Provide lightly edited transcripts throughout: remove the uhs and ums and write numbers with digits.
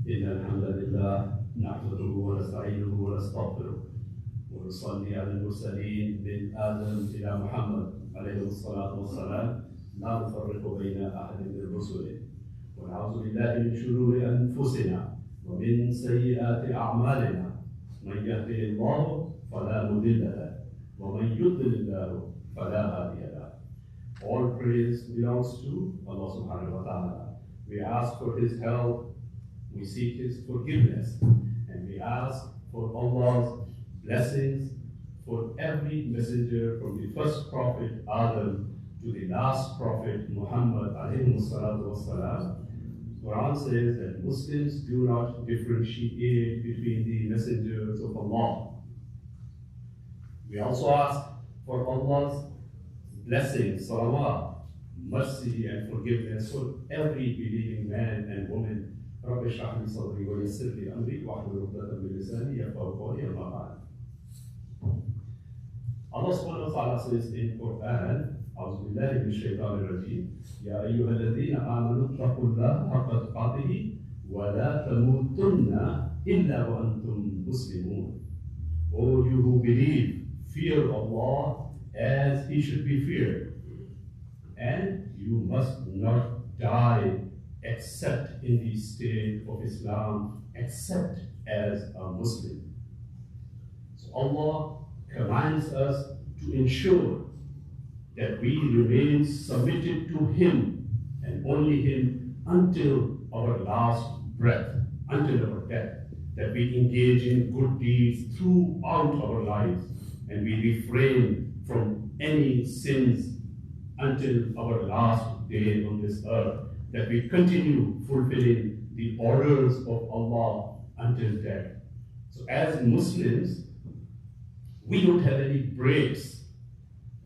إن الحمد لله نحمده ونستعينه ونستغفره ونصلي على المرسلين من آدم إلى محمد عليه الصلاة والسلام لا نفرق بين أحد من رسله ونعوذ بالله من شرور أنفسنا ومن سيئات أعمالنا من يهده الله فلا مضل له ومن يضلل الله فلا هادي له. All praise belongs to Allah subhanahu wa ta'ala. We ask for His help, we seek His forgiveness, and we ask for Allah's blessings for every messenger from the first prophet Adam to the last prophet Muhammad alayhi salatu wassalam. Quran says that Muslims do not differentiate between the messengers of Allah. We also ask for Allah's blessings, salawat, mercy and forgiveness for every believing man and woman. رب اشرح لي صدري ويسر لي امري واحلل عقدة من لساني يفقهوا قولي اما بعد. Allah subhanahu wa ta'ala says in Quran, أعوذ بالله من الشيطان الرجيم يا أيها الذين آمنوا اتقوا الله حق تقاته ولا تموتن إلا وأنتم مسلمون. O you who believe, fear Allah as He should be feared, and you must not die except in the state of Islam, except as a Muslim. So Allah commands us to ensure that we remain submitted to Him and only Him until our last breath, until our death, that we engage in good deeds throughout our lives and we refrain from any sins until our last day on this earth, that we continue fulfilling the orders of Allah until death. So as Muslims, we don't have any breaks.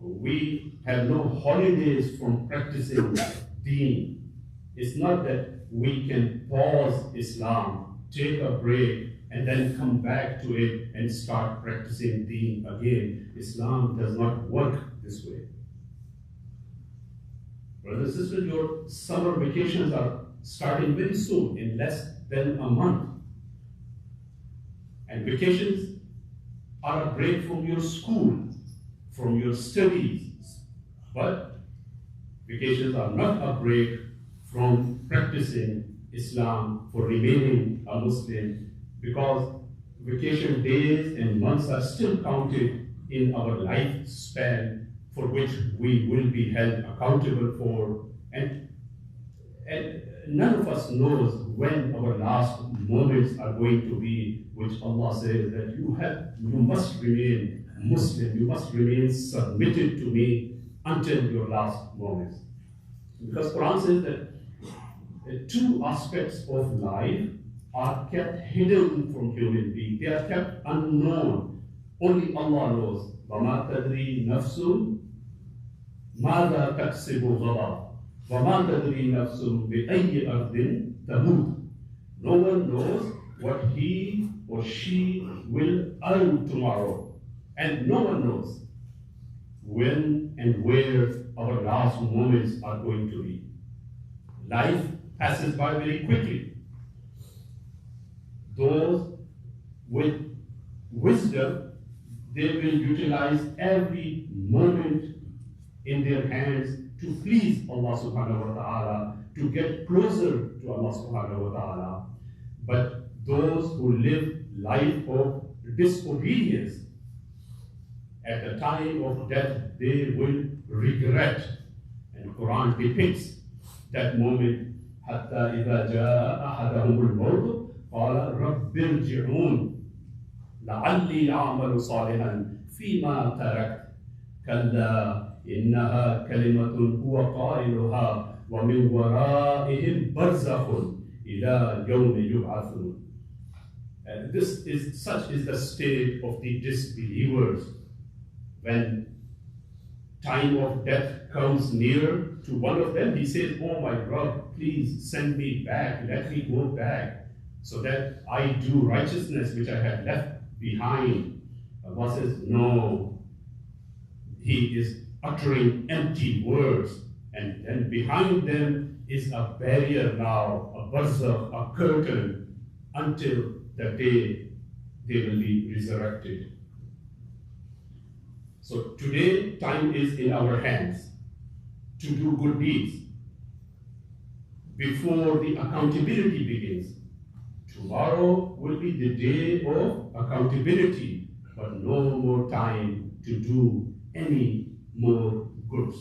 We have no holidays from practicing deen. It's not that we can pause Islam, take a break, and then come back to it and start practicing deen again. Islam does not work this way. Brothers and sisters, your summer vacations are starting very soon, in less than a month. And vacations are a break from your school, from your studies. But vacations are not a break from practicing Islam, for remaining a Muslim, because vacation days and months are still counted in our lifespan, for which we will be held accountable for. And none of us knows when our last moments are going to be, which Allah says that you must remain Muslim, you must remain submitted to me until your last moments. Because Quran says that two aspects of life are kept hidden from human beings. They are kept unknown. Only Allah knows. وَمَا تَدْرِي نَفْسٌ مَاذَا تَكْسِبُ غَدًا وَمَا تَدْرِي نَفْسٌ بِأَيِّ أَرْضٍ تَمُوتُ. No one knows what he or she will earn tomorrow. And no one knows when and where our last moments are going to be. Life passes by very quickly. Those with wisdom, they will utilize every moment in their hands to please Allah subhanahu wa ta'ala, to get closer to Allah subhanahu wa ta'ala. But those who live life of disobedience, at the time of death, they will regret. And Quran depicts that moment. حتى إذا جاء أحدهم الموت قال رب ارجعون لعلي أعمل صالحا فيما تركت كلا إنها كلمة هو قائلها ومن ورائهم برزخ إلى يوم يبعثون. And such is the state of the disbelievers. When time of death comes near to one of them, he says, "Oh my Rabb, please send me back, let me go back, so that I do righteousness which I have left behind." Allah says, no, he is uttering empty words, and behind them is a barrier now, a barzakh, a curtain, until the day they will be resurrected. So today, time is in our hands to do good deeds before the accountability begins. Tomorrow will be the day of accountability, but no more time to do any more goods.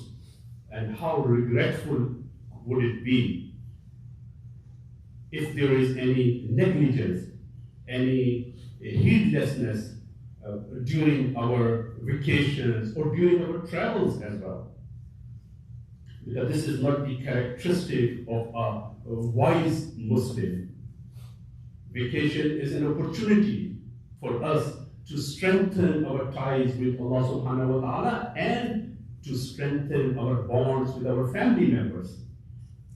And how regretful would it be if there is any negligence, any heedlessness during our vacations or during our travels as well. Because this is not the characteristic of a wise Muslim. Vacation is an opportunity for us to strengthen our ties with Allah subhanahu wa ta'ala and to strengthen our bonds with our family members,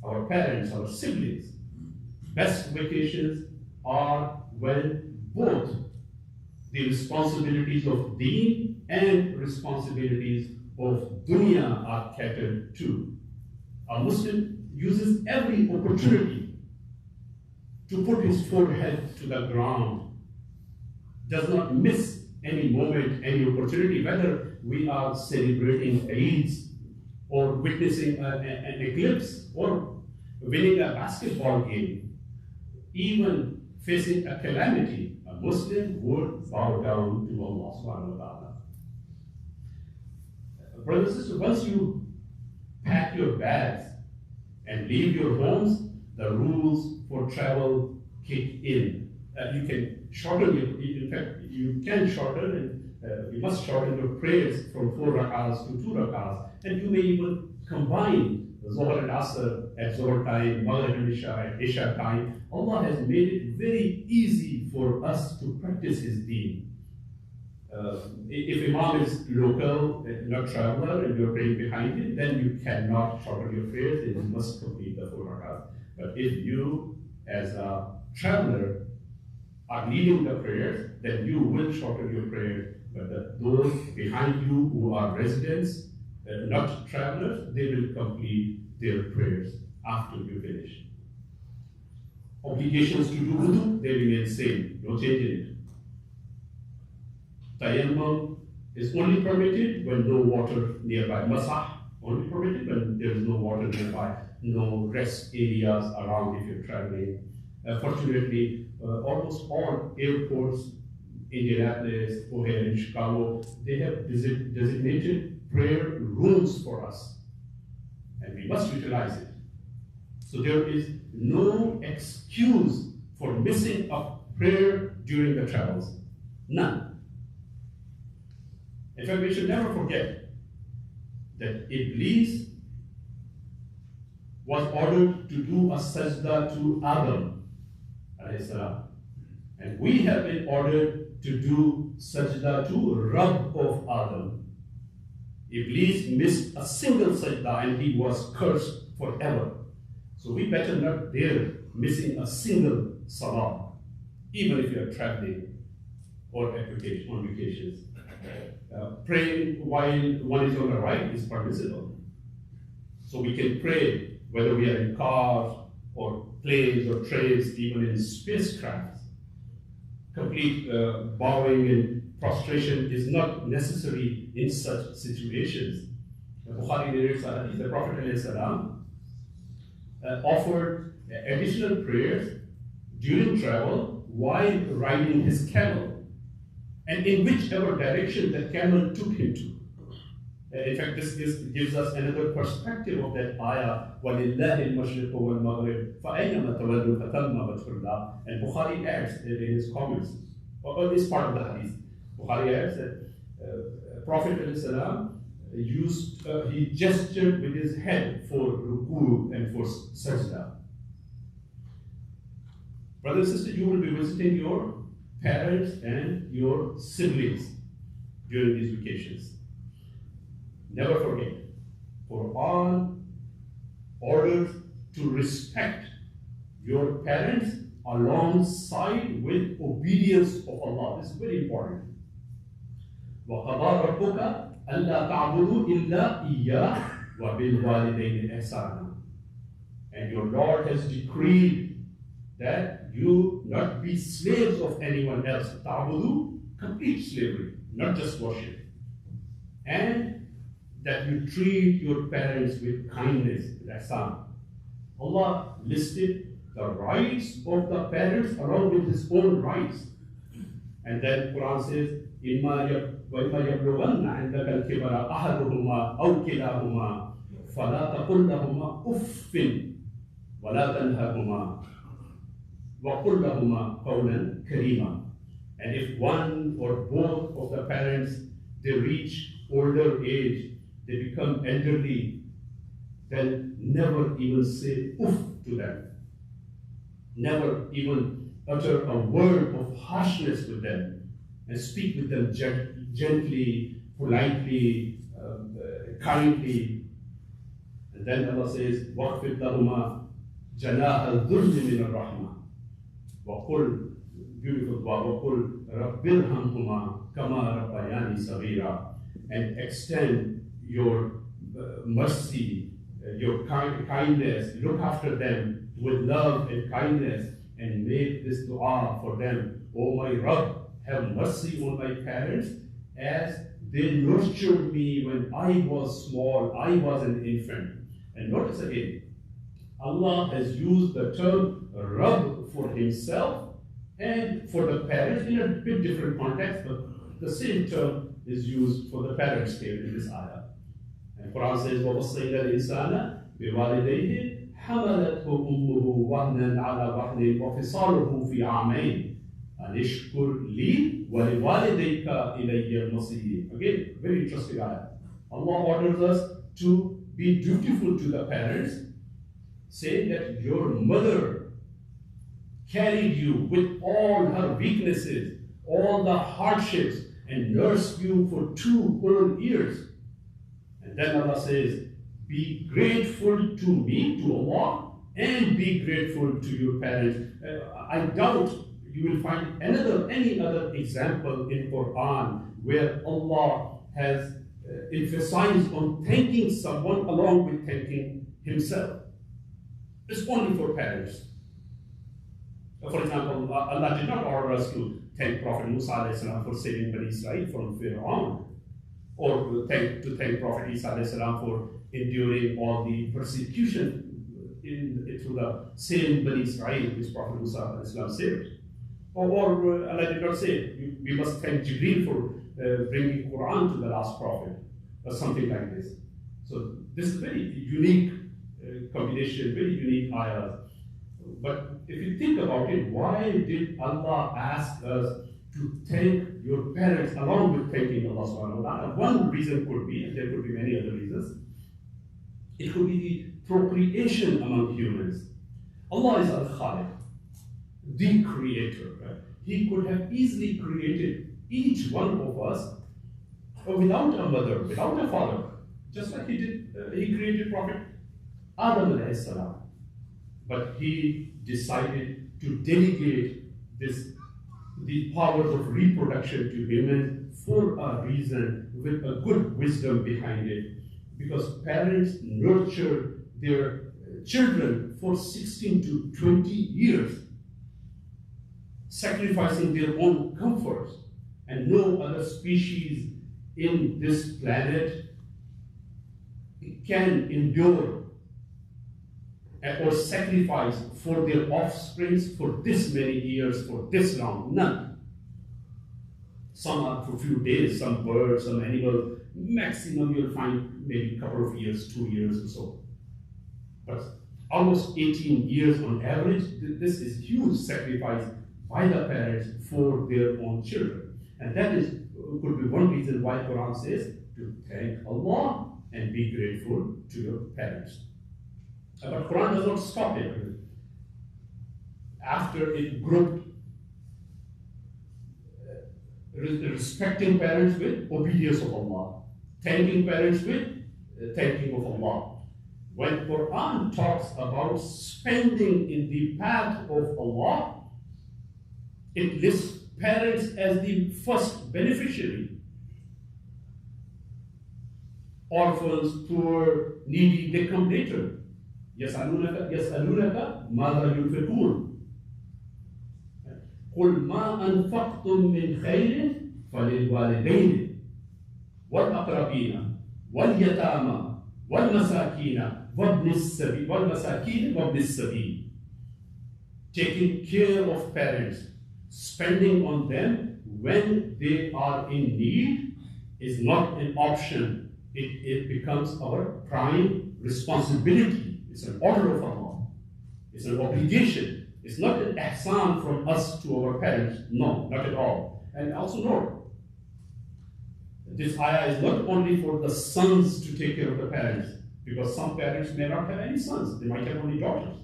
our parents, our siblings. Best vacations are when both the responsibilities of deen and responsibilities of dunya are catered to. A Muslim uses every opportunity to put his forehead to the ground, does not miss any moment, any opportunity, whether we are celebrating Eids or witnessing an eclipse or winning a basketball game, even facing a calamity. A Muslim would bow down to Allah subhanahu wa ta'ala. Brothers and sisters, once you pack your bags and leave your homes, the rules for travel kick in. You can shorten in fact, you can shorten and you must shorten your prayers from 4 rak'ahs to 2 rak'ahs, and you may even combine Zohar and Asr at Zohar time, Maghrib and Isha at Isha time. Allah has made it very easy for us to practice His deen. If Imam is local, not traveler, and you're praying behind him, then you cannot shorten your prayers, and you must complete the 4 rak'ahs. But if you, as a traveler, are leading the prayers, then you will shorten your prayers. But those behind you who are residents, not travelers, they will complete their prayers after you finish. Obligations to do wudu, they remain same, no change in it. Tayammum is only permitted when no water nearby. Masah only permitted when there is no water nearby, no rest areas around if you're traveling. Fortunately, almost all airports, Indianapolis, O'Hare, and Chicago, they have designated prayer rooms for us, and we must utilize it. So there is no excuse for missing a prayer during the travels. None. In fact, we should never forget that Iblis was ordered to do a sajda to Adam, alayhi salam. And we have been ordered to do sajda to Rabb of Adam. Iblis missed a single sajda and he was cursed forever. So we better not dare missing a single salah, even if you are traveling or on vacations. Praying while one is on the right is permissible. So we can pray whether we are in cars or planes or trains, even in spacecrafts. Complete bowing and prostration is not necessary in such situations. Bukhari narrates that the Prophet ﷺ offered additional prayers during travel while riding his camel, and in whichever direction the camel took him to. In fact, this gives us another perspective of that ayah, وَلِلَّهِ الْمَشْرِقُ وَالْمَغْرِبُ فَأَيْنَمَا تَوَلُّوا فَثَمَّ وَجْهُ اللَّهِ. And Bukhari adds in his comments, or this part of the hadith, Bukhari adds that Prophet ﷺ he gestured with his head for ruku and for sajda. Brothers and sisters, you will be visiting your parents and your siblings during these vacations. Never forget, Quran orders to respect your parents alongside with obedience of Allah. This is very important. وَقَضَى رَبُّكَ أَلَّا تَعْبُدُوا إِلَّا إِيَّاهُ وَبِالْوَالِدَيْنِ إِحْسَانًا. And your Lord has decreed that you shall not that you not be slaves of anyone else. Ta'budu, complete slavery, not just worship. And that you treat your parents with kindness, with ihsan. Allah listed the rights of the parents along with his own rights. And then Quran says, وَإِمَّا يَبْلُغَنَّ عِنْدَكَ الْكِبَرَ أَحَدُهُمَا أَوْ كِلَاهُمَا فَلَا تَقُلْ لَهُمَا أُفٍّ وَلَا تَنْهَرْهُمَا وَقُلْ لَهُمَا قَوْلًا كَرِيمًا. And if one or both of the parents, they reach older age, they become elderly, then never even say uff to them. Never even utter a word of harshness with them, and speak with them gently, politely, kindly. And then Allah says, وَاخْفِضْ لَهُمَا جَنَاحَ الذُّلِّ مِنَ الرَّحْمَةِ وَقُلْ, beautiful dua, وَقُلْ رَبِّ ارْحَمْهُمَا كَمَا رَبَّيَانِي صَغِيرًا. And extend your mercy, your kindness, look after them with love and kindness, and make this dua for them. Oh my Rabb, have mercy on my parents as they nurtured me when I was small, I was an infant. And notice again, Allah has used the term Rabb for himself and for the parents in a bit different context, but the same term is used for the parents here in this ayah. And Quran says, وَوَصَّيْنَا الْإِنسَانَ بِوَالِدَيْهِ حَمَلَتْهُ أُمُّهُ وَهْنًا عَلَى وَهْنٍ وَفِصَالُهُ فِي عَامَيْنِ أَنِ اشْكُرْ لِي وَلِوَالِدَيْكَ إِلَيَّ الْمَصِيرُ. Again, very interesting ayah. Allah orders us to be dutiful to the parents, saying that your mother carried you with all her weaknesses, all the hardships, and nursed you for 2 whole years. And then Allah says, be grateful to me, to Allah, and be grateful to your parents. I doubt you will find any other example in Quran where Allah has emphasized on thanking someone along with thanking himself. It's only for parents. For example, Allah did not order us to thank Prophet Musa alayhi salam for saving Bani Israel from Fir'aun, or to thank Prophet Isa alayhi salam for enduring all the persecution through the same Bani Israel which Prophet Musa alayhi salam saved. Or Allah did not say, we must thank Jibreel for bringing Quran to the last prophet, or something like this. So this is very unique combination, very unique ayah. But if you think about it, why did Allah ask us to thank your parents along with thanking Allah subhanahu wa ta'ala? One reason could be, and there could be many other reasons, it could be the procreation among humans. Allah is Al-Khaliq, the creator. Right? He could have easily created each one of us without a mother, without a father, just like he created Prophet Adam alayhi salam. But he decided to delegate the powers of reproduction to humans for a reason, with a good wisdom behind it. Because parents nurture their children for 16 to 20 years, sacrificing their own comforts. And no other species in this planet can endure or sacrifice for their offsprings for this many years, for this long. None. Some are for a few days, some birds, some animals. Maximum you'll find maybe a couple of years, 2 years or so. But almost 18 years on average, this is huge sacrifice by the parents for their own children. And that could be one reason why Quran says to thank Allah and be grateful to your parents. But Quran does not stop it. After it grouped respecting parents with obedience of Allah, thanking parents with thanking of Allah. When Quran talks about spending in the path of Allah, it lists parents as the first beneficiary. Orphans, poor, needy, they come later. يَسْأَلُونَكَ مَاذَا يُنْفِقُونَ. قل ما أنفقتم من خير فللوالدين والأقربين واليتامى والمساكين وابن السبيل. Taking care of parents, spending on them when they are in need is not an option. It becomes our prime responsibility. It's an order of Allah. It's an obligation. It's not an ihsan from us to our parents. No, not at all. And also note, this ayah is not only for the sons to take care of the parents, because some parents may not have any sons. They might have only daughters.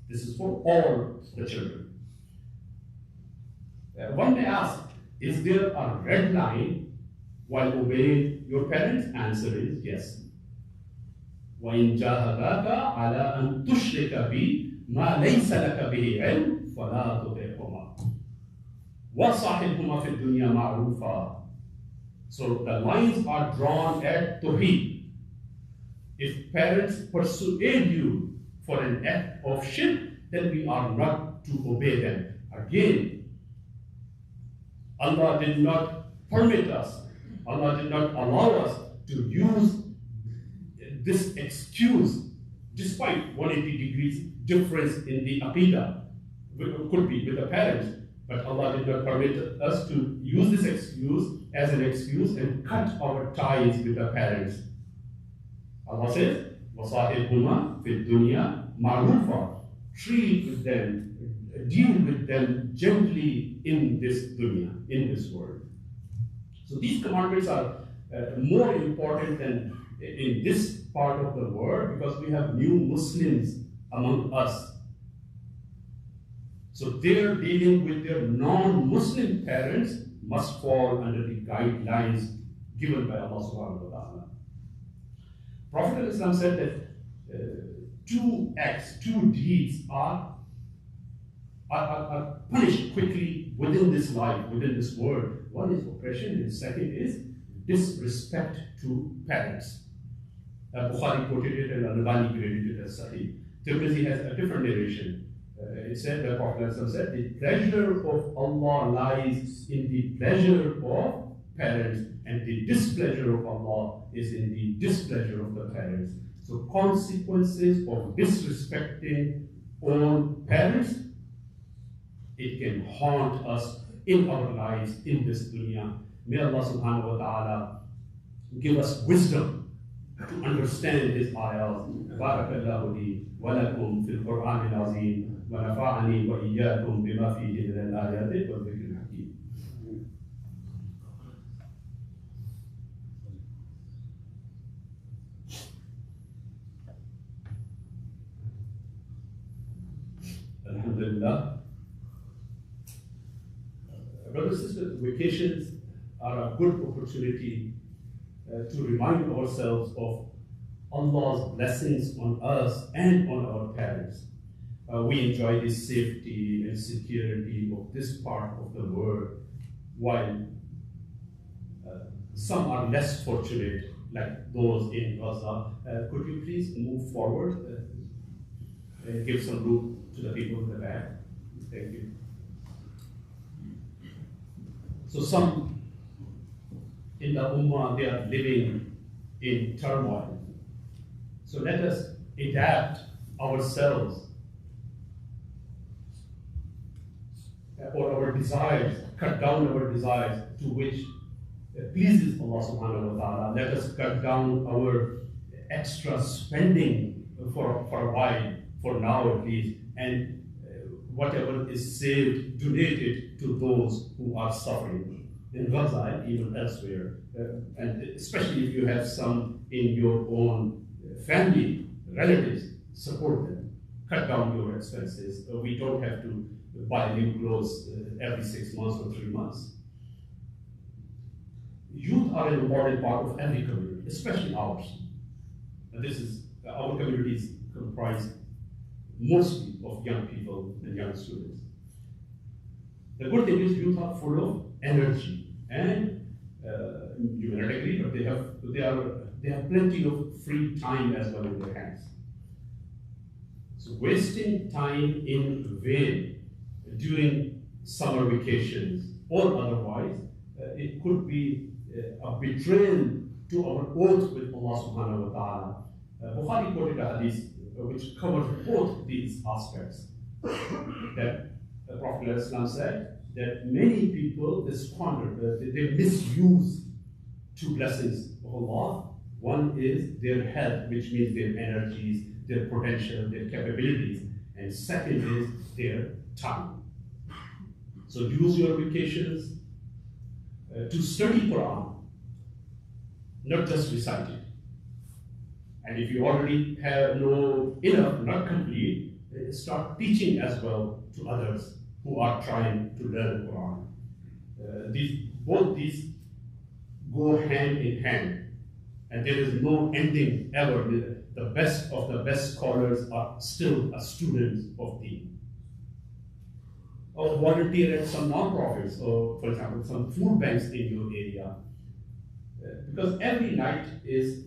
This is for all the children. One may ask, is there a red line while obeying your parents? Answer is yes. وَإِنْ جَاهَدَاكَ عَلَىٰ أَن تُشْرِكَ بِي مَا لَيْسَ لَكَ بِهِ عِلْمٌ فَلَا تُطِعْهُمَا وَصَاحِبْهُمَا فِي الدُّنْيَا مَعْرُوفًا. So the lines are drawn at Tawheed. If parents persuade you for an act of shirk, then we are not to obey them. Again, Allah did not permit us, Allah did not allow us to use this excuse, despite 180 degrees difference in the aqidah, could be with the parents, but Allah did not permit us to use this excuse as an excuse and cut our ties with the parents. Allah says, وَصَاحِبْهُمَا فِي الدُّنْيَا مَعْرُوفًا. Treat with them, deal with them gently in this dunya, in this world. So these commandments are more important than in this part of the world, because we have new Muslims among us. So their dealing with their non-Muslim parents must fall under the guidelines given by Allah subhanahu wa ta'ala. Prophet of Islam said that two acts, two deeds are punished quickly within this life, within this world. One is oppression, and the second is disrespect to parents. Bukhari quoted it and Al-Albani graded it as Sahih. Tirmidhi has a different narration. It said, the Prophet said, the pleasure of Allah lies in the pleasure of parents, and the displeasure of Allah is in the displeasure of the parents. So consequences of disrespecting own parents, it can haunt us in our lives in this dunya. May Allah subhanahu wa ta'ala give us wisdom to understand His ayahs. Barakallahu li wa lakum fil Qur'an al-azim wa nafa'ani wa iyyakum bima fihi min al-ayati wa dhikr al-hakim. Alhamdulillah. Brothers and sisters, vacations are a good opportunity to remind ourselves of Allah's blessings on us and on our parents. We enjoy the safety and security of this part of the world, while some are less fortunate, like those in Gaza. Could you please move forward and give some room to the people in the back? Thank you. So some in the Ummah, they are living in turmoil. So let us adapt ourselves or our desires, cut down our desires to which pleases Allah subhanahu wa ta'ala. Let us cut down our extra spending for a while, for now at least, and whatever is saved, donate it to those who are suffering in Gaza and even elsewhere. And especially if you have some in your own family, relatives, support them. Cut down your expenses. We don't have to buy new clothes every 6 months or 3 months. Youth are an important part of every community, especially ours. And this is, our communities comprise mostly of young people and young students. The good thing is youth are full of energy, and you may not agree, but they have plenty of free time as well in their hands. So wasting time in vain during summer vacations or otherwise, it could be a betrayal to our oath with Allah subhanahu wa ta'ala. Bukhari quoted a hadith which covers both these aspects. That the Prophet ﷺ said that many people they squander, they misuse two blessings of Allah. One is their health, which means their energies, their potential, their capabilities, and second is their time. So use your vacations to study Quran, not just recite it. And if you already have know enough, not complete, start teaching as well to others who are trying to learn Quran. Both these go hand in hand, and there is no ending ever. The best of the best scholars are still a students of Deen. Or volunteer at some non-profits, or for example, some food banks in your area. Because every night is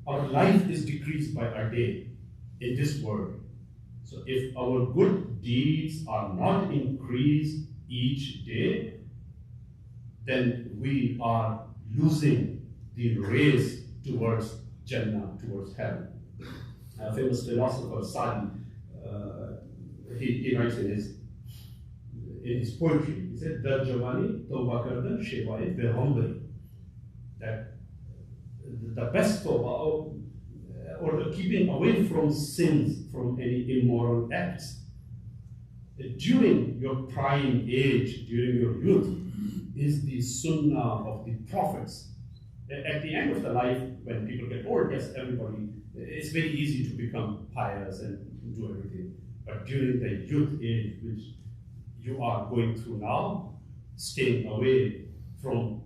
our life is decreased by a day in this world. So if our good deeds are not increased each day, then we are losing the race towards Jannah, towards heaven. A famous philosopher, Sadi, he writes in his poetry, he said, Dar Javani Tawbah Kardan Shewaye Behambari. That the best tawbah or the keeping away from sins, from any immoral acts, during your prime age, during your youth, is the sunnah of the prophets. At the end of the life, when people get old, yes, everybody, it's very easy to become pious and do everything. But during the youth age, which you are going through now, staying away from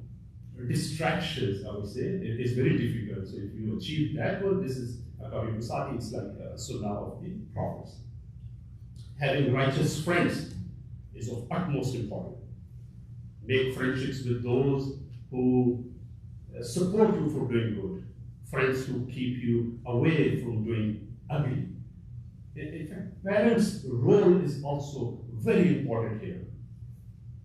distractions, I would say, it is very difficult. So if you achieve that one, this is, according to Sadi, it's like a sunnah of the prophets. Having righteous friends is of utmost importance. Make friendships with those who support you for doing good, friends who keep you away from doing ugly. In fact, parents' role is also very important here.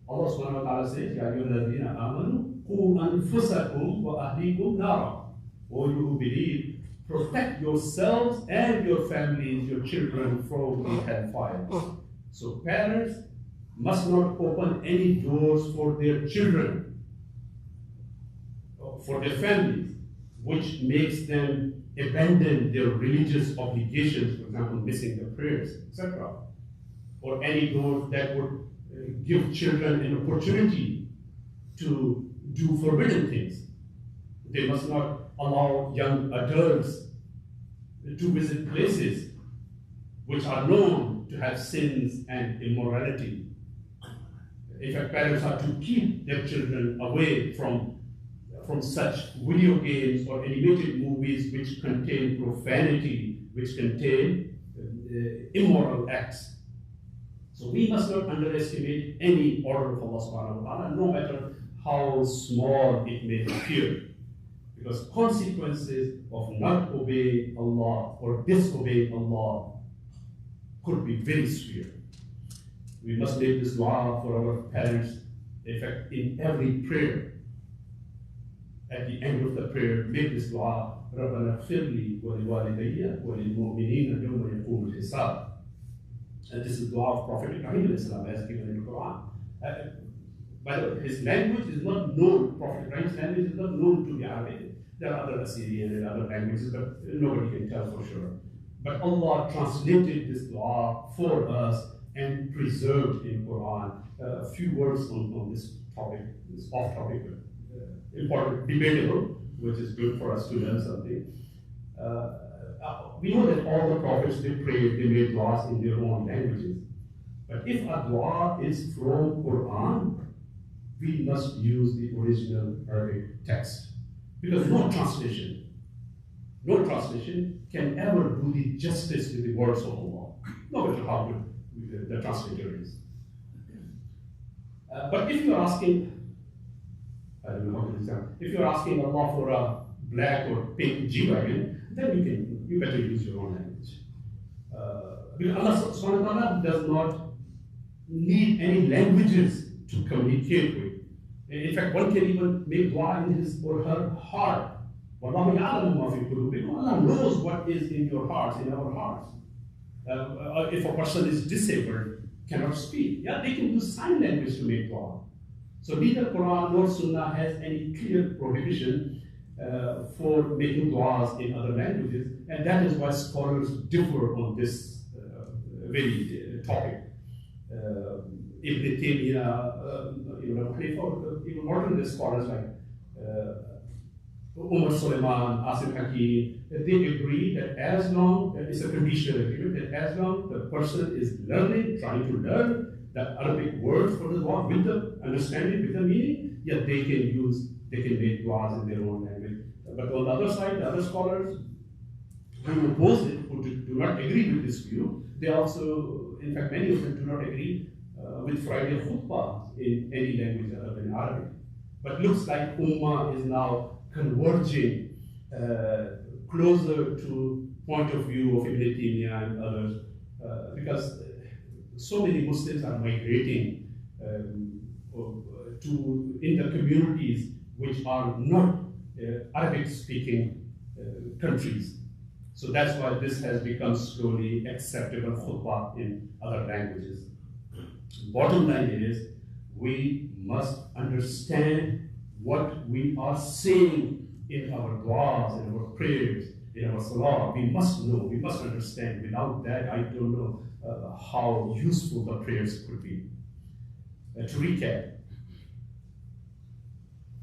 Allah subhanahu wa ta'ala says, Ya ayyuhalladhina amanu, qu anfusakum wa ahlikum nara. O you who believe, protect yourselves and your families, your children from the hellfire. So parents must not open any doors for their children, for their families, which makes them abandon their religious obligations, for example, missing the prayers, etc. Or any doors that would give children an opportunity to do forbidden things. They must not allow young adults to visit places which are known to have sins and immorality. In fact, parents are to keep their children away from such video games or animated movies which contain profanity, which contain immoral acts. So we must not underestimate any order of Allah subhanahu wa ta'ala, no matter how small it may appear. Because consequences of not obeying Allah or disobeying Allah could be very severe. We must make this dua for our parents. In fact, in every prayer, at the end of the prayer, make this dua, رَبَّنَا اغْفِرْ لِي وَلِوَالِدَيَّ وَلِلْمُؤْمِنِينَ يَوْمَ يَقُومُ الْحِسَابِ. And this is the dua of Prophet Ibrahim as given in the Quran. By the way, his language is not known, Prophet Ibrahim's language is not known to be Arabic. There are other Assyrian and other languages, but nobody can tell for sure. But Allah translated this dua for us and preserved in Quran. A few words on this topic, this off-topic, important, debatable, which is good for us to learn something. We know that all the prophets, they prayed, they made du'as in their own languages. But if a dua is from Quran, we must use the original Arabic text. Because no translation can ever do the justice to the words of Allah, no matter how good the translator is. But if you're asking, I don't know how to example, if you're asking Allah for a black or pink G-Wagon, then you better use your own language. because Allah subhanahu wa ta'ala does not need any languages to communicate with. In fact, one can even make dua in his or her heart. وَاللَّهُ يَعْلَمُ مَا فِي قُلُوبِكُمْ. Allah knows what is in your hearts, in our hearts. If a person is disabled, cannot speak, yeah, they can use sign language to make dua. So neither Quran nor Sunnah has any clear prohibition for making du'as in other languages, and that is why scholars differ on this very topic. Ibn Taymiyyah, even modern scholars like Umar Suleiman, Asim Hakim, they agree that as long, it's a conditional agreement, that as long the person is learning, trying to learn the Arabic words for the dua with the understanding, with the meaning, yeah, they can make duas in their own language. But on the other side, the other scholars who oppose it, who do not agree with this view, they also, in fact, many of them do not agree with Friday Khutba in any language other than Arabic. But looks like Ummah is now converging closer to point of view of Ibn Taymiyyah and others, because so many Muslims are migrating in the communities which are not Arabic-speaking countries. So that's why this has become slowly acceptable khutbah in other languages. Bottom line is, we must understand what we are saying in our du'as, in our prayers, in our salah. We must know, we must understand. Without that, I don't know how useful the prayers could be. To recap,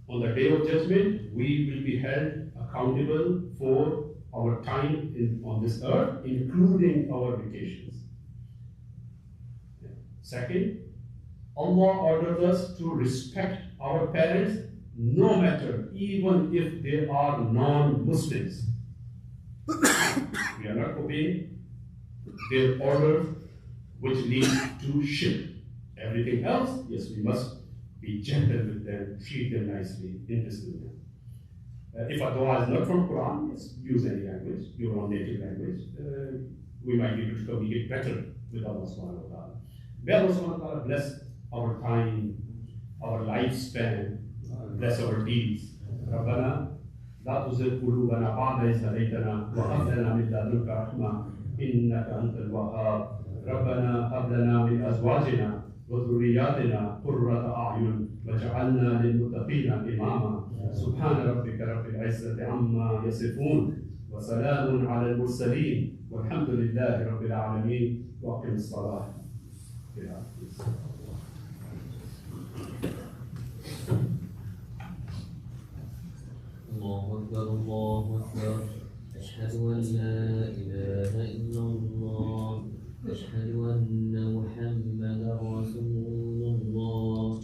on the day of judgment, we will be held accountable for our time on this earth, including our vacations. Second, Allah orders us to respect our parents, no matter, even if they are non-Muslims. We are not obeying their orders, which lead to shirk. Everything else, yes, we must be gentle with them, treat them nicely in this dunya. If a dua is not from Quran, yes, use any language, your own native language. We might be able to communicate better with Allah subhanahu wa ta'ala. May Allah subhanahu wa ta'ala bless our time, our lifespan, bless our deeds. ربنا لا تزغ قلوبنا بعد إذ هديتنا وهب لنا من لدنك رحمة إنك أنت الوهاب. ربنا هب لنا من أزواجنا وذرياتنا قرة أعين واجعلنا للمتقين إماما. سبحان ربك رب العزة عما يصفون وسلام على المرسلين والحمد لله رب العالمين. وأقم الصلاة. الله أكبر الله أكبر أشهد أن لا إله إلا الله أشهد أن محمدا رسول الله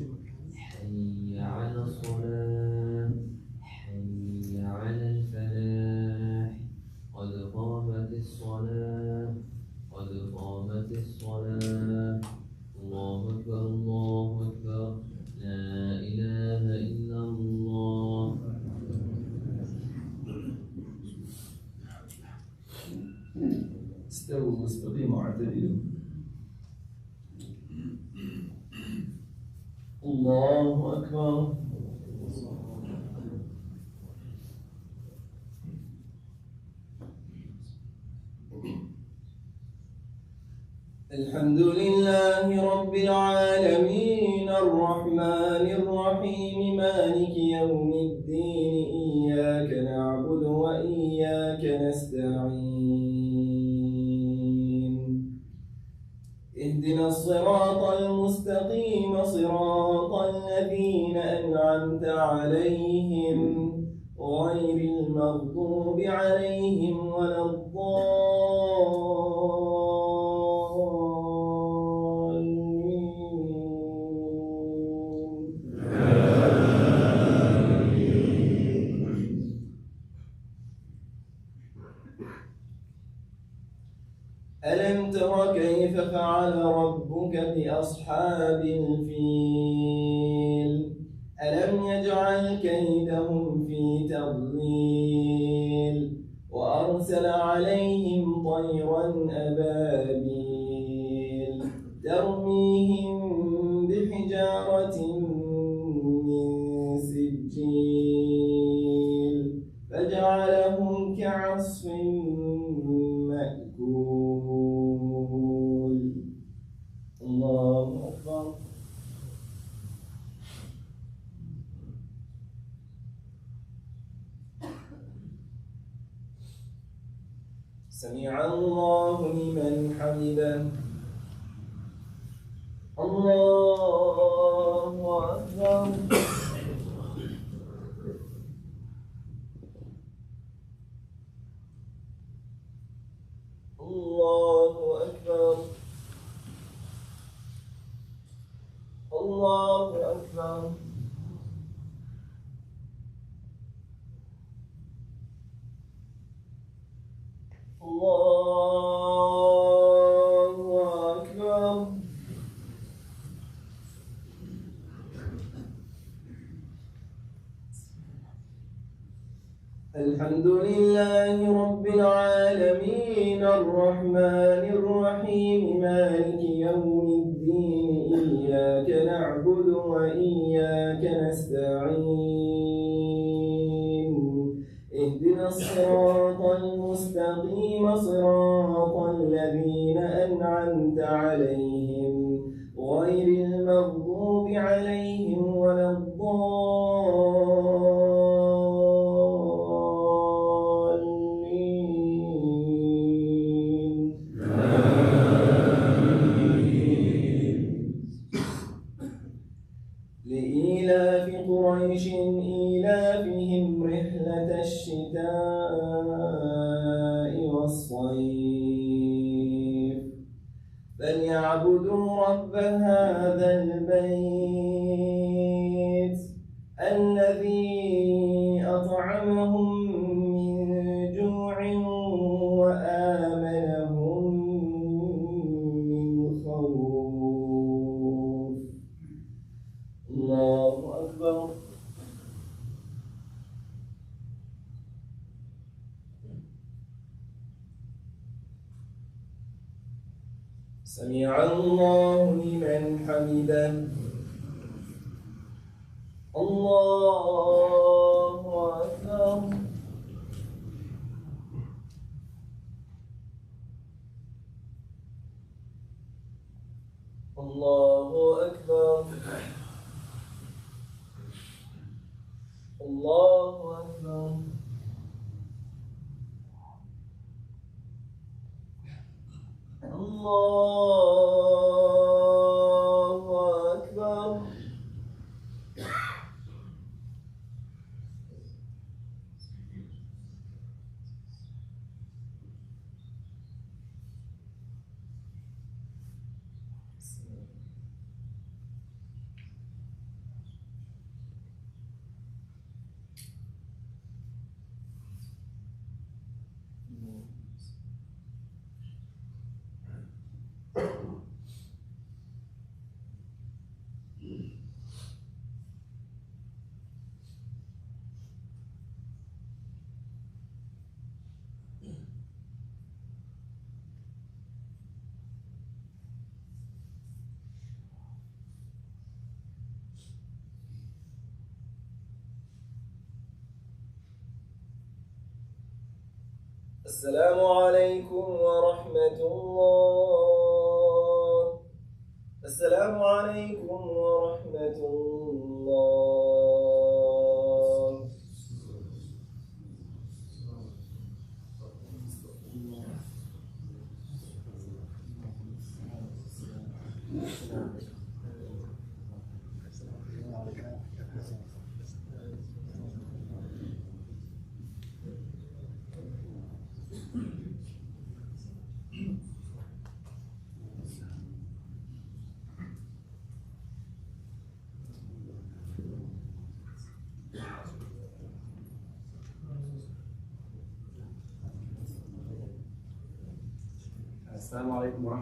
حي على الصلاة حي على الفلاح قد قامت الصلاة قد قامت الصلاة الله أكبر الله أكبر لا إله إلا الله. استووا واستقيموا واعتدلوا. الله أكبر. الحمد لله رب العالمين الرحمن الرحيم مالك يوم الدين إياك نعبد وإياك نستعين اهدنا الصراط المستقيم صراط الذين أنعمت عليهم غير المغضوب عليهم ولا ألم تر كيف فعل ربك بأصحاب الفيل ألم يجعل كيدهم في تضليل وأرسل عليهم طيرا أبابيل ترميهم بحجارة من سجيل فجعلهم كعصف مأكول. الله أكبر. سمع الله لمن حمده. الله أكبر. الله أكبر. الله أكبر. الله أكبر. الحمد لله رب العالمين الرحمن الرحيم مالك يوم الدين إياك نعبد وإياك نستعين اهدنا الصراط المستقيم صراط الذين أنعمت عليهم غير المغضوب عليهم ولا الضالين. لإيلاف قريش إيلافهم رحلة الشتاء والصيف فليعبدوا رب هذا البيت الذي أطعمهم من جوع وآمنهم من خوف. الله أكبر. سمع الله لمن حمده. الله أكبر. الله أكبر. الله أكبر. الله أكبر. السلام عليكم ورحمة الله. السلام عليكم ورحمة الله. السلام عليكم ورحمة